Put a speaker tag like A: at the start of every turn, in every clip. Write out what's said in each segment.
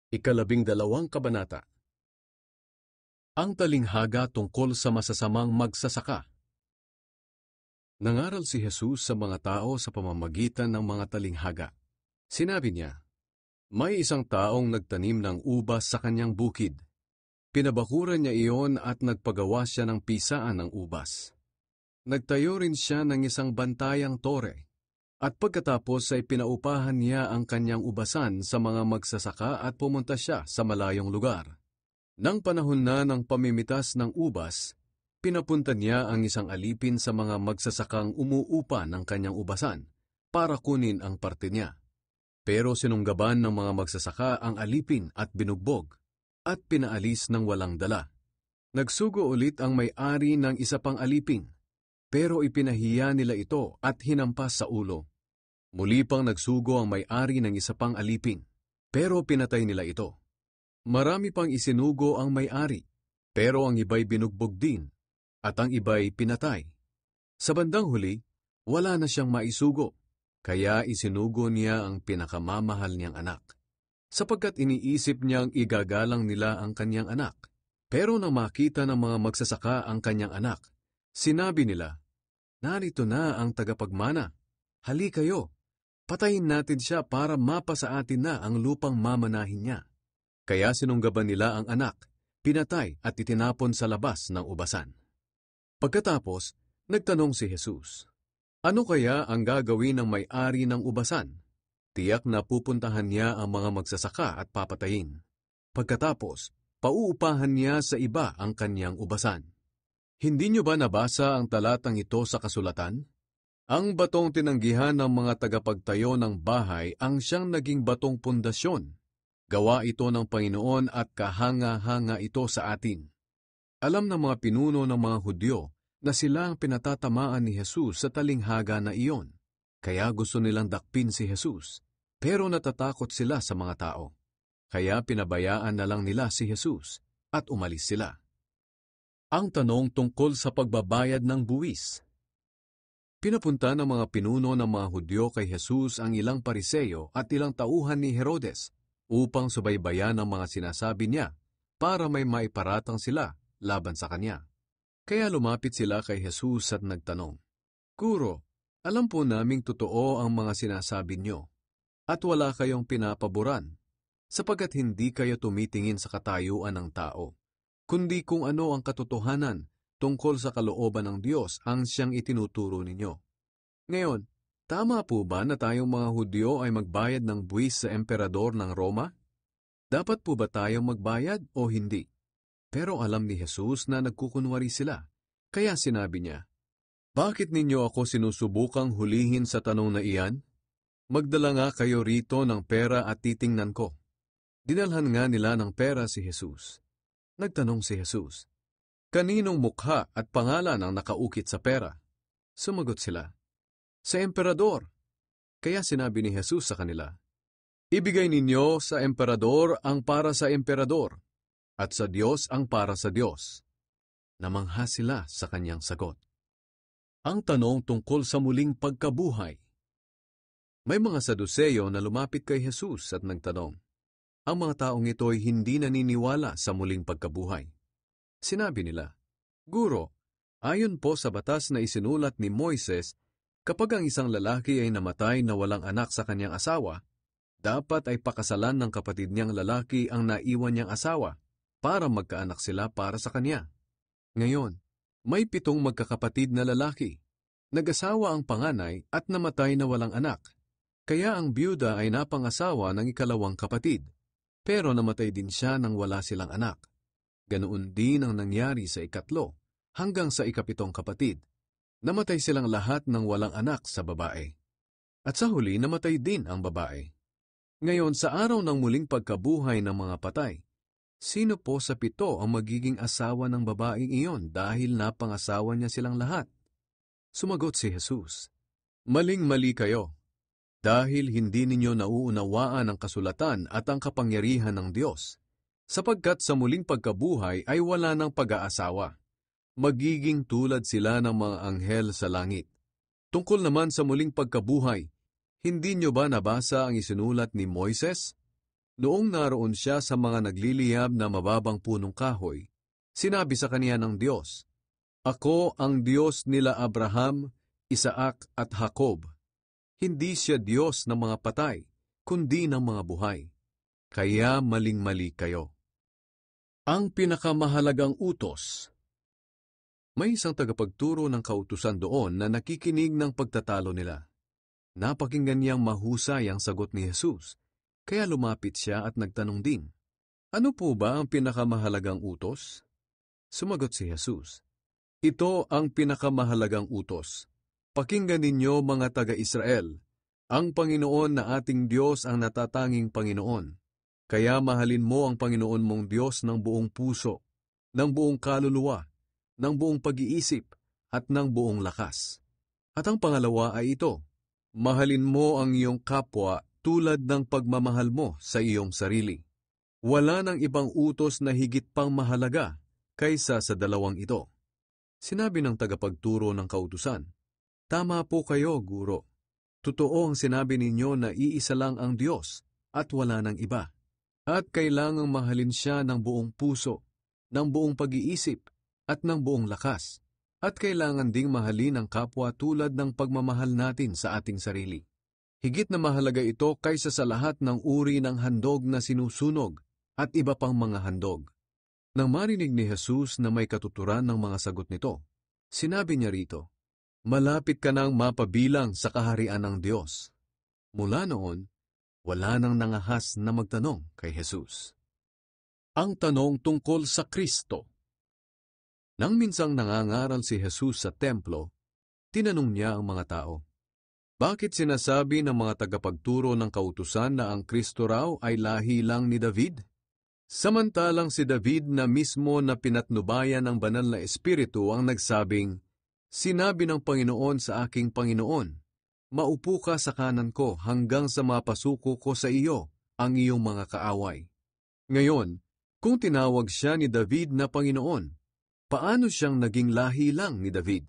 A: Ikalabing-dalawang kabanata. Ang talinghaga tungkol sa masasamang magsasaka. Nangaral si Jesus sa mga tao sa pamamagitan ng mga talinghaga. Sinabi niya, may isang taong nagtanim ng ubas sa kanyang bukid. Pinabakuran niya iyon at nagpagawa siya ng pisaan ng ubas. Nagtayo rin siya ng isang bantayang tore. At pagkatapos ay pinaupahan niya ang kanyang ubasan sa mga magsasaka at pumunta siya sa malayong lugar. Nang panahon na ng pamimitas ng ubas, pinapunta niya ang isang alipin sa mga magsasakang umuupa ng kanyang ubasan para kunin ang parte niya. Pero sinunggaban ng mga magsasaka ang alipin at binugbog at pinaalis ng walang dala. Nagsugo ulit ang may-ari ng isa pang alipin, pero ipinahiya nila ito at hinampas sa ulo. Muli pang nagsugo ang may-ari ng isa pang alipin, pero pinatay nila ito. Marami pang isinugo ang may-ari, pero ang iba'y binugbog din, at ang iba'y pinatay. Sa bandang huli, wala na siyang maisugo, kaya isinugo niya ang pinakamamahal niyang anak. Sapagkat iniisip niyang igagalang nila ang kanyang anak. Pero nang makita ng mga magsasaka ang kanyang anak, sinabi nila, narito na ang tagapagmana, hali kayo. Patayin natin siya para mapa sa atin na ang lupang mamanahin niya. Kaya sinunggaban nila ang anak, pinatay at itinapon sa labas ng ubasan. Pagkatapos, nagtanong si Jesus, ano kaya ang gagawin ng may-ari ng ubasan? Tiyak na pupuntahan niya ang mga magsasaka at papatayin. Pagkatapos, pauupahan niya sa iba ang kanyang ubasan. Hindi niyo ba nabasa ang talatang ito sa kasulatan? Ang batong tinanggihan ng mga tagapagtayo ng bahay ang siyang naging batong pundasyon. Gawa ito ng Panginoon at kahanga-hanga ito sa atin. Alam ng mga pinuno ng mga Hudyo na sila ang pinatatamaan ni Jesus sa talinghaga na iyon. Kaya gusto nilang dakpin si Jesus, pero natatakot sila sa mga tao. Kaya pinabayaan na lang nila si Jesus at umalis sila. Ang tanong tungkol sa pagbabayad ng buwis. Pinapunta ng mga pinuno ng mga Hudyo kay Jesus ang ilang Pariseyo at ilang tauhan ni Herodes upang subaybayan ang mga sinasabi niya para may maiparatang sila laban sa kanya. Kaya lumapit sila kay Jesus at nagtanong, Guro, alam po naming totoo ang mga sinasabi niyo at wala kayong pinapaboran sapagkat hindi kayo tumitingin sa katayuan ng tao, kundi kung ano ang katotohanan tungkol sa kalooban ng Diyos ang siyang itinuturo ninyo. Ngayon, tama po ba na tayong mga Hudyo ay magbayad ng buwis sa emperador ng Roma? Dapat po ba tayong magbayad o hindi? Pero alam ni Jesus na nagkukunwari sila, kaya sinabi niya, bakit ninyo ako sinusubukang hulihin sa tanong na iyan? Magdala nga kayo rito ng pera at titingnan ko. Dinalhan nga nila ng pera si Jesus. Nagtanong si Jesus, kaninong mukha at pangalan ang nakaukit sa pera? Sumagot sila, sa emperador. Kaya sinabi ni Jesus sa kanila, ibigay ninyo sa emperador ang para sa emperador, at sa Diyos ang para sa Diyos. Namangha sila sa kanyang sagot. Ang tanong tungkol sa muling pagkabuhay. May mga Saduseyo na lumapit kay Jesus at nagtanong, ang mga taong ito ay hindi naniniwala sa muling pagkabuhay. Sinabi nila, Guro, ayon po sa batas na isinulat ni Moises, kapag ang isang lalaki ay namatay na walang anak sa kanyang asawa, dapat ay pakasalan ng kapatid niyang lalaki ang naiwan niyang asawa para magkaanak sila para sa kanya. Ngayon, may 7 magkakapatid na lalaki. Nag-asawa ang panganay at namatay na walang anak. Kaya ang byuda ay napangasawa ng ikalawang kapatid, pero namatay din siya nang wala silang anak. Ganoon din ang nangyari sa ikatlo, hanggang sa ikapitong kapatid. Namatay silang lahat ng walang anak sa babae. At sa huli, namatay din ang babae. Ngayon, sa araw ng muling pagkabuhay ng mga patay, sino po sa 7 ang magiging asawa ng babaeng iyon dahil napangasawa niya silang lahat? Sumagot si Jesus, maling-mali kayo, dahil hindi ninyo nauunawaan ang kasulatan at ang kapangyarihan ng Diyos. Sapagkat sa muling pagkabuhay ay wala ng pag-aasawa. Magiging tulad sila ng mga anghel sa langit. Tungkol naman sa muling pagkabuhay, hindi nyo ba nabasa ang isinulat ni Moises? Noong naroon siya sa mga nagliliyab na mababang punong kahoy, sinabi sa kaniya ng Diyos, "Ako ang Diyos nila Abraham, Isaac at Jacob." Hindi siya Diyos ng mga patay, kundi ng mga buhay. Kaya maling-mali kayo. Ang pinakamahalagang utos. May isang tagapagturo ng kautusan doon na nakikinig ng pagtatalo nila. Napakinggan niyang mahusay ang sagot ni Jesus, kaya lumapit siya at nagtanong din, "Ano po ba ang pinakamahalagang utos?" Sumagot si Jesus, "Ito ang pinakamahalagang utos. Pakinggan ninyo mga taga-Israel, ang Panginoon na ating Diyos ang natatanging Panginoon. Kaya mahalin mo ang Panginoon mong Diyos ng buong puso, ng buong kaluluwa, ng buong pag-iisip, at ng buong lakas. At ang pangalawa ay ito, mahalin mo ang iyong kapwa tulad ng pagmamahal mo sa iyong sarili. Wala nang ibang utos na higit pang mahalaga kaysa sa dalawang ito." Sinabi ng tagapagturo ng kautusan, "Tama po kayo, Guro. Totoo ang sinabi ninyo na iisa lang ang Diyos at wala nang iba. At kailangang mahalin siya ng buong puso, ng buong pag-iisip, at ng buong lakas. At kailangan ding mahalin ang kapwa tulad ng pagmamahal natin sa ating sarili. Higit na mahalaga ito kaysa sa lahat ng uri ng handog na sinusunog at iba pang mga handog." Nang marinig ni Jesus na may katuturan ng mga sagot nito, sinabi niya rito, "Malapit ka nang mapabilang sa kaharian ng Diyos." Mula noon, wala nang nangahas na magtanong kay Jesus. Ang tanong tungkol sa Kristo. Nang minsang nangangaral si Jesus sa templo, tinanong niya ang mga tao, "Bakit sinasabi ng mga tagapagturo ng kautusan na ang Kristo raw ay lahi lang ni David? Samantalang si David na mismo na pinatnubayan ng banal na espiritu ang nagsabing, 'Sinabi ng Panginoon sa aking Panginoon, maupo ka sa kanan ko hanggang sa mapasuko ko sa iyo ang iyong mga kaaway.' Ngayon, kung tinawag siya ni David na Panginoon, paano siyang naging lahi lang ni David?"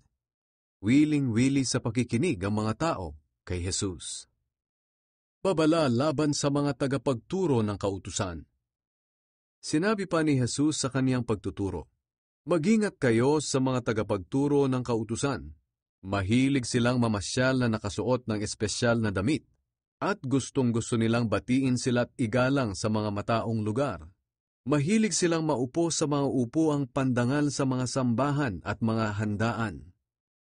A: Wiling-wili sa pakikinig ang mga tao kay Jesus. Babala laban sa mga tagapagturo ng kautusan. Sinabi pa ni Jesus sa kaniyang pagtuturo, "Mag-ingat kayo sa mga tagapagturo ng kautusan. Mahilig silang mamasyal na nakasuot ng espesyal na damit, at gustong-gusto nilang batiin sila at igalang sa mga mataong lugar. Mahilig silang maupo sa mga upuang pandangal sa mga sambahan at mga handaan.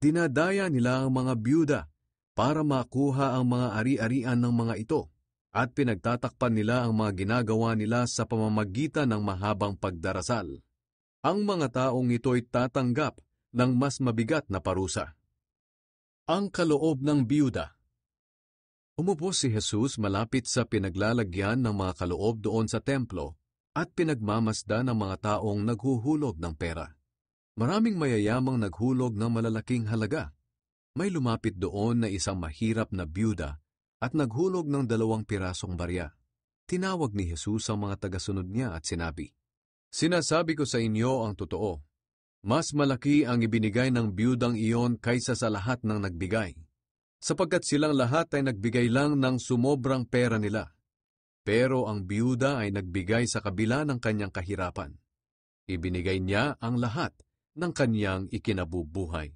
A: Dinadaya nila ang mga byuda para makuha ang mga ari-arian ng mga ito, at pinagtatakpan nila ang mga ginagawa nila sa pamamagitan ng mahabang pagdarasal. Ang mga taong ito'y tatanggap ng mas mabigat na parusa." Ang kaloob ng byuda. Umupo si Jesus malapit sa pinaglalagyan ng mga kaloob doon sa templo at pinagmamasdan ng mga taong naghuhulog ng pera. Maraming mayayamang naghulog ng malalaking halaga. May lumapit doon na isang mahirap na byuda at naghulog ng 2 pirasong barya. Tinawag ni Jesus ang mga tagasunod niya at sinabi, "Sinasabi ko sa inyo ang totoo. Mas malaki ang ibinigay ng byudang iyon kaysa sa lahat ng nagbigay, sapagkat silang lahat ay nagbigay lang ng sumobrang pera nila. Pero ang byuda ay nagbigay sa kabila ng kanyang kahirapan. Ibinigay niya ang lahat ng kanyang ikinabubuhay."